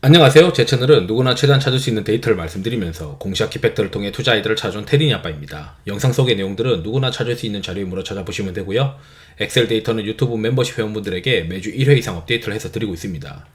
안녕하세요. 제 채널은 누구나 최대한 찾을 수 있는 데이터를 말씀드리면서 공시학 키팩터를 통해 투자 아이디어를 찾아온 테린이 아빠입니다. 영상 속의 내용들은 누구나 찾을 수 있는 자료이므로 찾아보시면 되고요. 엑셀 데이터는 유튜브 멤버십 회원분들에게 매주 1회 이상 업데이트를 해서 드리고 있습니다.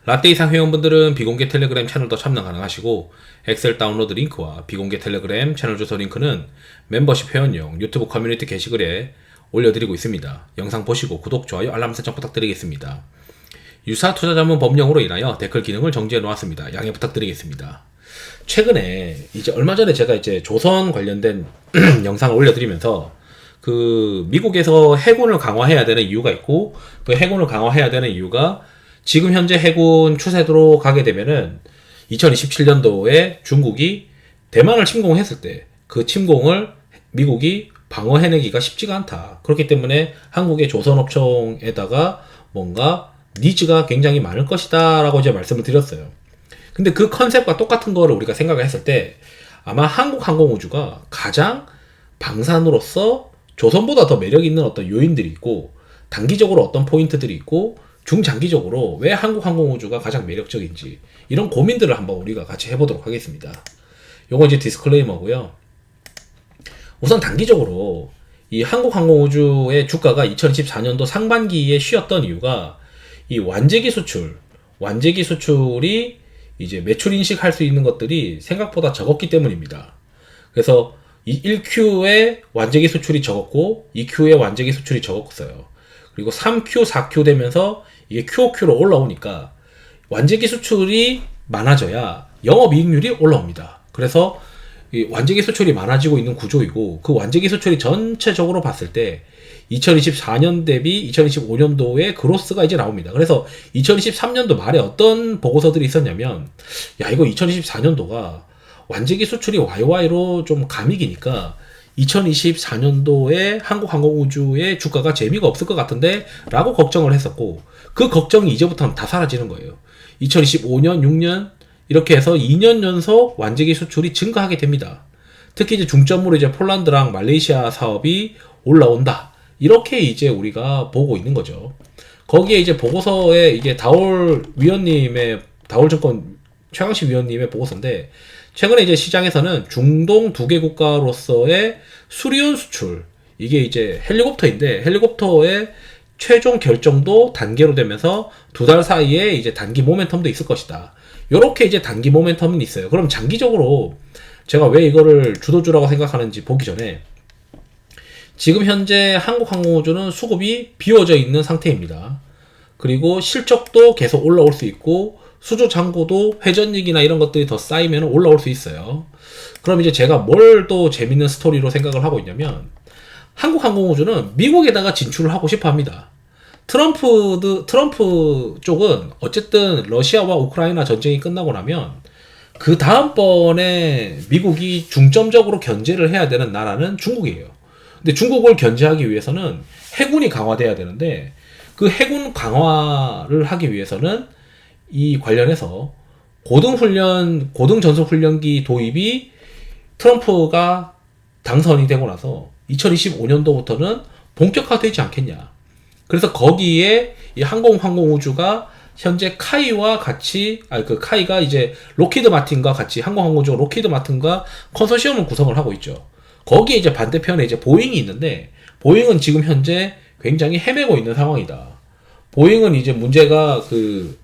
라떼 이상 회원분들은 비공개 텔레그램 채널도 참여 가능하시고 엑셀 다운로드 링크와 비공개 텔레그램 채널 주소 링크는 멤버십 회원용 유튜브 커뮤니티 게시글에 올려드리고 있습니다. 영상 보시고 구독, 좋아요, 알람 설정 부탁드리겠습니다. 유사 투자자문 법령으로 인하여 댓글 기능을 정지해 놓았습니다. 양해 부탁드리겠습니다. 최근에 이제 얼마 전에 제가 이제 조선 관련된 영상을 올려드리면서 그 미국에서 해군을 강화해야 되는 이유가 있고, 그 해군을 강화해야 되는 이유가 지금 현재 해군 추세대로 가게 되면은 2027년도에 중국이 대만을 침공했을 때 그 침공을 미국이 방어해내기가 쉽지가 않다. 그렇기 때문에 한국의 조선업총에다가 뭔가 니즈가 굉장히 많을 것이다 라고 이제 말씀을 드렸어요. 근데 그 컨셉과 똑같은 거를 우리가 생각을 했을 때 아마 한국항공우주가 가장 방산으로서 조선보다 더 매력 있는 어떤 요인들이 있고, 단기적으로 어떤 포인트들이 있고, 중장기적으로 왜 한국항공우주가 가장 매력적인지, 이런 고민들을 한번 우리가 같이 해보도록 하겠습니다. 요거 이제 디스클레이머고요. 우선 단기적으로 이 한국항공우주의 주가가 2024년도 상반기에 쉬었던 이유가 이 완제기 수출이 이제 매출 인식할 수 있는 것들이 생각보다 적었기 때문입니다. 그래서 이 1Q의 완제기 수출이 적었고 2Q의 완제기 수출이 적었어요. 그리고 3Q, 4Q 되면서 이게 QOQ로 올라오니까 완제기 수출이 많아져야 영업이익률이 올라옵니다. 그래서 이 완제기 수출이 많아지고 있는 구조이고, 그 완제기 수출이 전체적으로 봤을 때 2024년 대비 2025년도에 그로스가 이제 나옵니다. 그래서 2023년도 말에 어떤 보고서들이 있었냐면, 야, 이거 2024년도가 완제기 수출이 YY로 좀 감익이니까 2024년도에 한국항공우주의 주가가 재미가 없을 것 같은데 라고 걱정을 했었고, 그 걱정이 이제부터는 다 사라지는 거예요. 2025년, 6년 이렇게 해서 2년 연속 완제기 수출이 증가하게 됩니다. 특히 이제 중점으로 이제 폴란드랑 말레이시아 사업이 올라온다. 이렇게 이제 우리가 보고 있는 거죠. 거기에 이제 보고서에 이게 다올증권 최강식 위원님의 보고서인데, 최근에 이제 시장에서는 중동 두 개 국가로서의 수리온 수출, 이게 이제 헬리콥터인데 헬리콥터의 최종 결정도 단계로 되면서 2달 사이에 이제 단기 모멘텀도 있을 것이다. 요렇게 이제 단기 모멘텀은 있어요. 그럼 장기적으로 제가 왜 이거를 주도주라고 생각하는지 보기 전에, 지금 현재 한국항공우주는 수급이 비워져 있는 상태입니다. 그리고 실적도 계속 올라올 수 있고, 수주 잔고도 회전익이나 이런 것들이 더 쌓이면 올라올 수 있어요. 그럼 이제 제가 뭘 또 재밌는 스토리로 생각을 하고 있냐면, 한국항공우주는 미국에다가 진출을 하고 싶어 합니다. 트럼프 쪽은 어쨌든 러시아와 우크라이나 전쟁이 끝나고 나면 그 다음번에 미국이 중점적으로 견제를 해야 되는 나라는 중국이에요. 근데 중국을 견제하기 위해서는 해군이 강화돼야 되는데, 그 해군 강화를 하기 위해서는 이 관련해서 고등전술훈련기 도입이 트럼프가 당선이 되고 나서 2025년도부터는 본격화되지 않겠냐. 그래서 거기에 이 항공우주가 현재 카이와 같이, 카이가 이제 로키드 마틴과 같이, 항공우주 로키드 마틴과 컨소시엄을 구성을 하고 있죠. 거기에 이제 반대편에 이제 보잉이 있는데, 보잉은 지금 현재 굉장히 헤매고 있는 상황이다. 보잉은 이제 문제가 그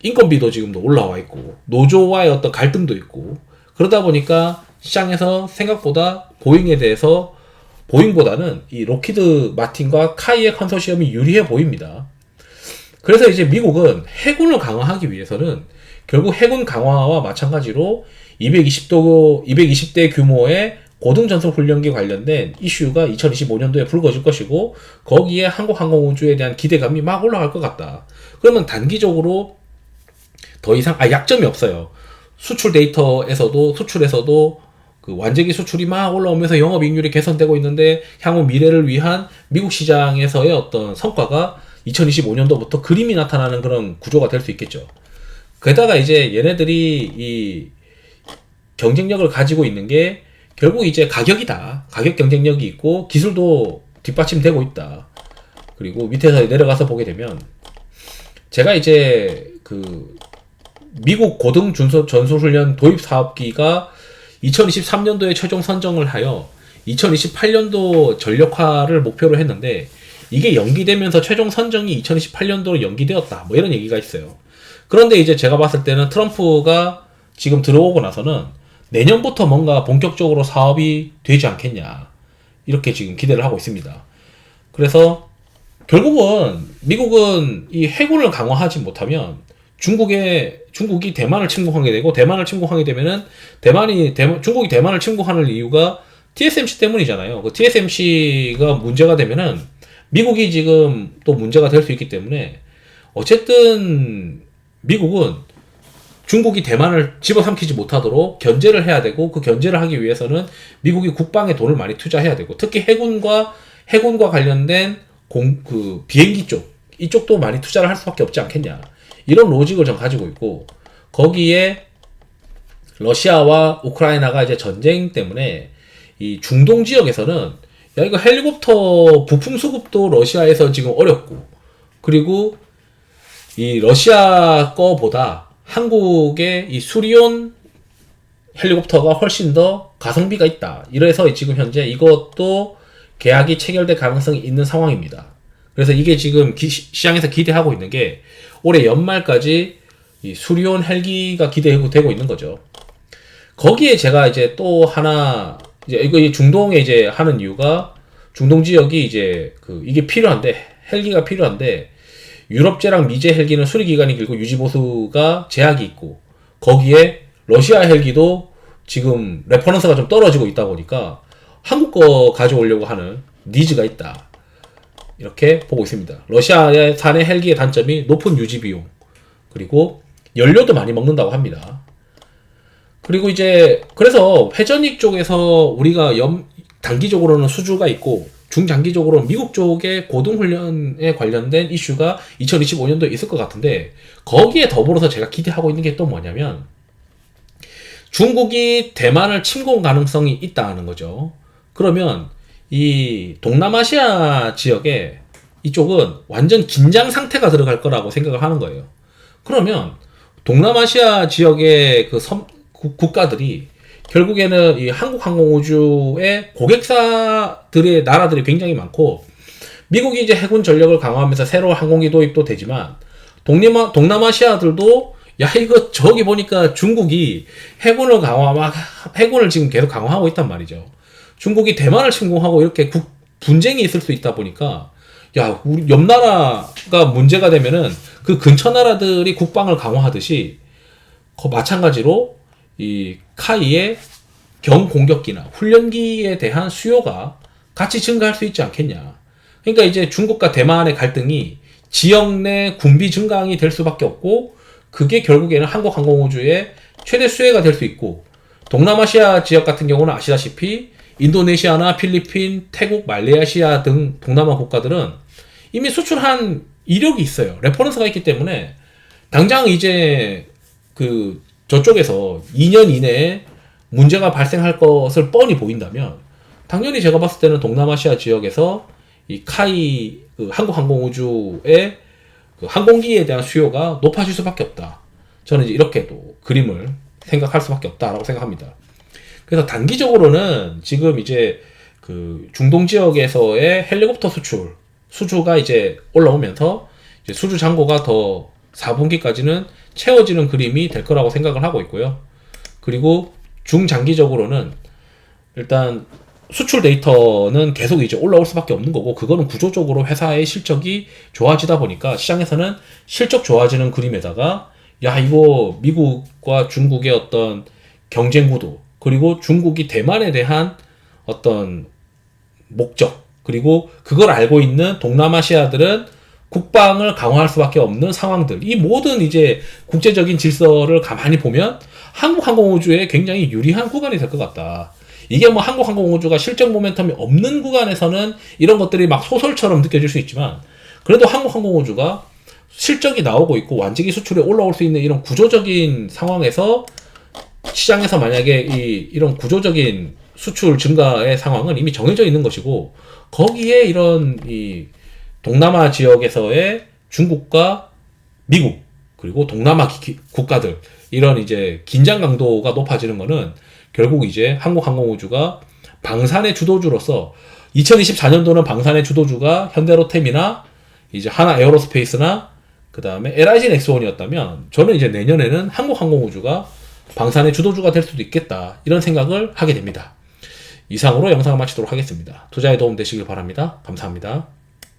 인건비도 지금도 올라와 있고, 노조와의 어떤 갈등도 있고, 그러다 보니까 시장에서 생각보다 보잉에 대해서, 보잉보다는 이 로키드 마틴과 카이의 컨소시엄이 유리해 보입니다. 그래서 이제 미국은 해군을 강화하기 위해서는 결국 해군 강화와 마찬가지로 220대 규모의 고등전술훈련기 관련된 이슈가 2025년도에 불거질 것이고, 거기에 한국항공우주에 대한 기대감이 막 올라갈 것 같다. 그러면 단기적으로 더 이상 약점이 없어요. 수출에서도 그 완제기 수출이 막 올라오면서 영업이익률이 개선되고 있는데, 향후 미래를 위한 미국 시장에서의 어떤 성과가 2025년도부터 그림이 나타나는 그런 구조가 될 수 있겠죠. 게다가 이제 얘네들이 이 경쟁력을 가지고 있는 게 결국 이제 가격이다. 가격 경쟁력이 있고 기술도 뒷받침되고 있다. 그리고 밑에서 내려가서 보게 되면, 제가 이제 그 미국 고등 전술훈련 도입 사업기가 2023년도에 최종 선정을 하여 2028년도 전력화를 목표로 했는데 이게 연기되면서 최종 선정이 2028년도로 연기되었다. 뭐 이런 얘기가 있어요. 그런데 이제 제가 봤을 때는 트럼프가 지금 들어오고 나서는 내년부터 뭔가 본격적으로 사업이 되지 않겠냐. 이렇게 지금 기대를 하고 있습니다. 그래서 결국은 미국은 이 해군을 강화하지 못하면 중국이 대만을 침공하게 되고 대만을 침공하게 되면은 중국이 대만을 침공하는 이유가 TSMC 때문이잖아요. 그 TSMC가 문제가 되면은 미국이 지금 또 문제가 될 수 있기 때문에 어쨌든 미국은 중국이 대만을 집어삼키지 못하도록 견제를 해야 되고 그 견제를 하기 위해서는 미국이 국방에 돈을 많이 투자해야 되고 특히 해군과 관련된 비행기 이쪽도 많이 투자를 할 수밖에 없지 않겠냐. 이런 로직을 좀 가지고 있고 거기에 러시아와 우크라이나가 이제 전쟁 때문에 이 중동 지역에서는 야 이거 헬리콥터 부품 수급도 러시아에서 지금 어렵고 그리고 이 러시아 거보다 한국의 이 수리온 헬리콥터가 훨씬 더 가성비가 있다. 이래서 지금 현재 이것도 계약이 체결될 가능성이 있는 상황입니다. 그래서 이게 지금 시장에서 기대하고 있는 게 올해 연말까지 이 수리온 헬기가 기대되고 있는 거죠. 거기에 제가 이제 또 하나 이거 중동에 이제 하는 이유가 중동 지역이 이제 이게 필요한데 헬기가 필요한데 유럽제랑 미제 헬기는 수리 기간이 길고 유지 보수가 제약이 있고 거기에 러시아 헬기도 지금 레퍼런스가 좀 떨어지고 있다 보니까 한국 거 가져오려고 하는 니즈가 있다. 이렇게 보고 있습니다. 러시아산의 헬기의 단점이 높은 유지 비용 그리고 연료도 많이 먹는다고 합니다. 그리고 이제 그래서 회전익 쪽에서 우리가 단기적으로는 수주가 있고 중장기적으로는 미국 쪽의 고등훈련에 관련된 이슈가 2025년도에 있을 것 같은데 거기에 더불어서 제가 기대하고 있는 게 또 뭐냐면 중국이 대만을 침공 가능성이 있다는 거죠. 그러면 이 동남아시아 지역에 이쪽은 완전 긴장 상태가 들어갈 거라고 생각을 하는 거예요. 그러면 동남아시아 지역의 국가들이 결국에는 이 한국항공우주의 고객사들의 나라들이 굉장히 많고 미국이 이제 해군 전력을 강화하면서 새로운 항공기 도입도 되지만 동남아시아들도 야 이거 저기 보니까 중국이 해군을 지금 계속 강화하고 있단 말이죠. 중국이 대만을 침공하고 이렇게 분쟁이 있을 수 있다 보니까 야 우리 옆 나라가 문제가 되면은 그 근처 나라들이 국방을 강화하듯이 마찬가지로 이 카이의 경공격기나 훈련기에 대한 수요가 같이 증가할 수 있지 않겠냐. 그러니까 이제 중국과 대만의 갈등이 지역 내 군비 증강이 될 수밖에 없고 그게 결국에는 한국항공우주의 최대 수혜가 될 수 있고 동남아시아 지역 같은 경우는 아시다시피 인도네시아나 필리핀, 태국, 말레이시아 등 동남아 국가들은 이미 수출한 이력이 있어요. 레퍼런스가 있기 때문에 당장 이제 저쪽에서 2년 이내에 문제가 발생할 것을 뻔히 보인다면 당연히 제가 봤을 때는 동남아시아 지역에서 이 카이 한국항공우주의 항공기에 대한 수요가 높아질 수밖에 없다. 저는 이제 이렇게도 그림을 생각할 수밖에 없다라고 생각합니다. 그래서 단기적으로는 지금 이제 중동 지역에서의 헬리콥터 수주가 이제 올라오면서 이제 수주 잔고가 더 4분기까지는 채워지는 그림이 될 거라고 생각을 하고 있고요. 그리고 중장기적으로는 일단 수출 데이터는 계속 이제 올라올 수밖에 없는 거고 그거는 구조적으로 회사의 실적이 좋아지다 보니까 시장에서는 실적 좋아지는 그림에다가 야 이거 미국과 중국의 어떤 경쟁 구도 그리고 중국이 대만에 대한 어떤 목적 그리고 그걸 알고 있는 동남아시아들은 국방을 강화할 수밖에 없는 상황들 이 모든 이제 국제적인 질서를 가만히 보면 한국항공우주에 굉장히 유리한 구간이 될 것 같다. 이게 뭐 한국항공우주가 실적 모멘텀이 없는 구간에서는 이런 것들이 막 소설처럼 느껴질 수 있지만 그래도 한국항공우주가 실적이 나오고 있고 완전히 수출에 올라올 수 있는 이런 구조적인 상황에서 시장에서 만약에 이런 구조적인 수출 증가의 상황은 이미 정해져 있는 것이고 거기에 이런 이 동남아 지역에서의 중국과 미국 그리고 동남아 국가들 이런 이제 긴장 강도가 높아지는 거는 결국 이제 한국항공우주가 방산의 주도주로서 2024년도는 방산의 주도주가 현대로템이나 이제 하나 에어로스페이스나 그 다음에 LIG 넥스원이었다면 저는 이제 내년에는 한국항공우주가 방산의 주도주가 될 수도 있겠다 이런 생각을 하게 됩니다. 이상으로 영상을 마치도록 하겠습니다. 투자에 도움 되시길 바랍니다. 감사합니다.